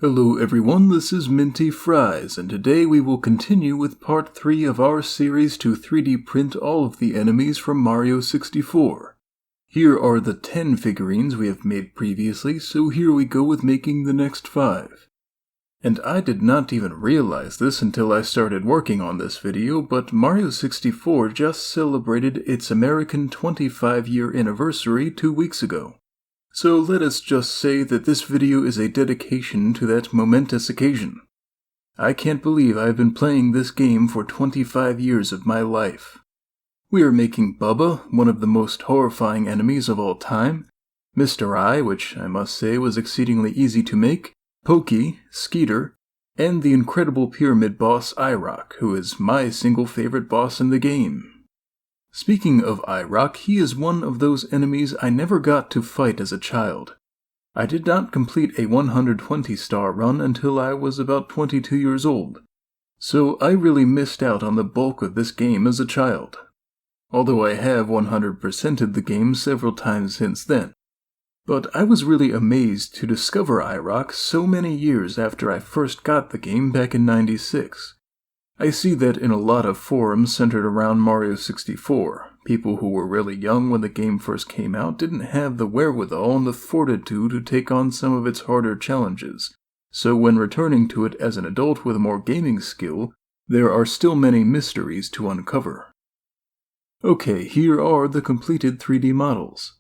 Hello everyone, this is Minty Fries, and today we will continue with part 3 of our series to 3D print all of the enemies from Mario 64. Here are the 10 figurines we have made previously, so here we go with making the next 5. And I did not even realize this until I started working on this video, but Mario 64 just celebrated its American 25-year anniversary 2 weeks ago. So let us just say that this video is a dedication to that momentous occasion. I can't believe I've been playing this game for 25 years of my life. We are making Bubba, one of the most horrifying enemies of all time, Mr. Eye, which I must say was exceedingly easy to make, Pokey, Skeeter, and the incredible pyramid boss Eyerok, who is my single favorite boss in the game. Speaking of Iroc, he is one of those enemies I never got to fight as a child. I did not complete a 120-star run until I was about 22 years old, so I really missed out on the bulk of this game as a child, although I have 100%ed the game several times since then. But I was really amazed to discover Iroc so many years after I first got the game back in '96. I see that in a lot of forums centered around Mario 64. People who were really young when the game first came out didn't have the wherewithal and the fortitude to take on some of its harder challenges, so when returning to it as an adult with more gaming skill, there are still many mysteries to uncover. Okay, here are the completed 3D models.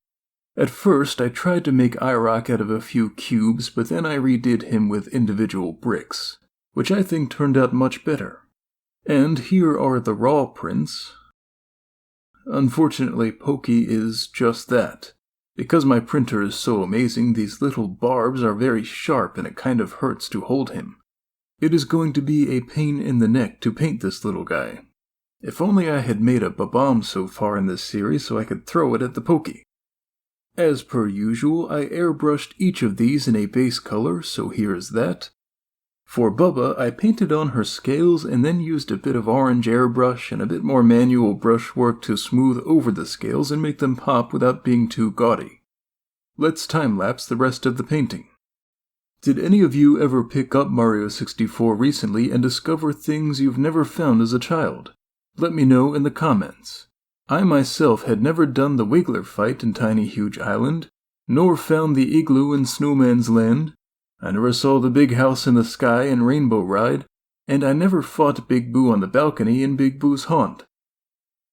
At first, I tried to make Iroc out of a few cubes, but then I redid him with individual bricks, which I think turned out much better. And here are the raw prints. Unfortunately, Pokey is just that. Because my printer is so amazing, these little barbs are very sharp and it kind of hurts to hold him. It is going to be a pain in the neck to paint this little guy. If only I had made a bomb so far in this series so I could throw it at the Pokey. As per usual, I airbrushed each of these in a base color, so here is that. For Bubba, I painted on her scales and then used a bit of orange airbrush and a bit more manual brushwork to smooth over the scales and make them pop without being too gaudy. Let's time-lapse the rest of the painting. Did any of you ever pick up Mario 64 recently and discover things you've never found as a child? Let me know in the comments. I myself had never done the Wiggler fight in Tiny Huge Island, nor found the igloo in Snowman's Land. I never saw the big house in the sky in Rainbow Ride, and I never fought Big Boo on the balcony in Big Boo's Haunt.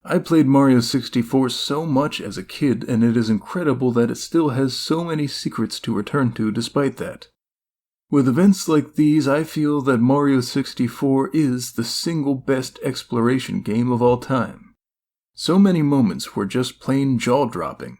I played Mario 64 so much as a kid, and it is incredible that it still has so many secrets to return to despite that. With events like these, I feel that Mario 64 is the single best exploration game of all time. So many moments were just plain jaw-dropping.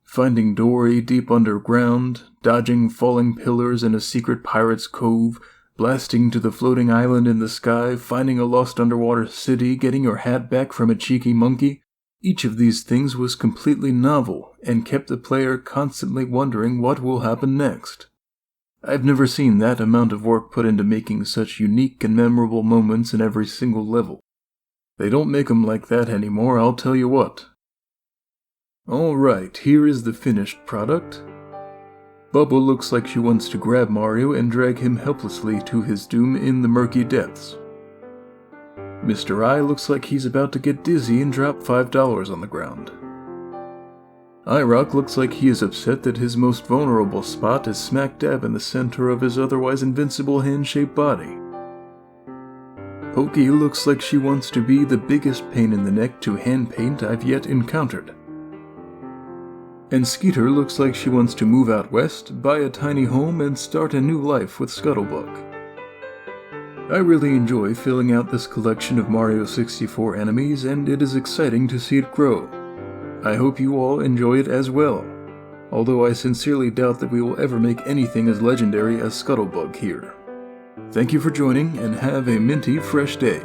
Finding Dory deep underground, dodging falling pillars in a secret pirate's cove, blasting to the floating island in the sky, finding a lost underwater city, getting your hat back from a cheeky monkey. Each of these things was completely novel and kept the player constantly wondering what will happen next. I've never seen that amount of work put into making such unique and memorable moments in every single level. They don't make them like that anymore, I'll tell you what. Alright, here is the finished product. Bubba looks like she wants to grab Mario and drag him helplessly to his doom in the murky depths. Mr. Eye looks like he's about to get dizzy and drop $5 on the ground. Iroc looks like he is upset that his most vulnerable spot is smack dab in the center of his otherwise invincible hand-shaped body. Pokey looks like she wants to be the biggest pain in the neck to hand paint I've yet encountered. And Skeeter looks like she wants to move out west, buy a tiny home, and start a new life with Scuttlebug. I really enjoy filling out this collection of Mario 64 enemies, and it is exciting to see it grow. I hope you all enjoy it as well, although I sincerely doubt that we will ever make anything as legendary as Scuttlebug here. Thank you for joining, and have a minty fresh day.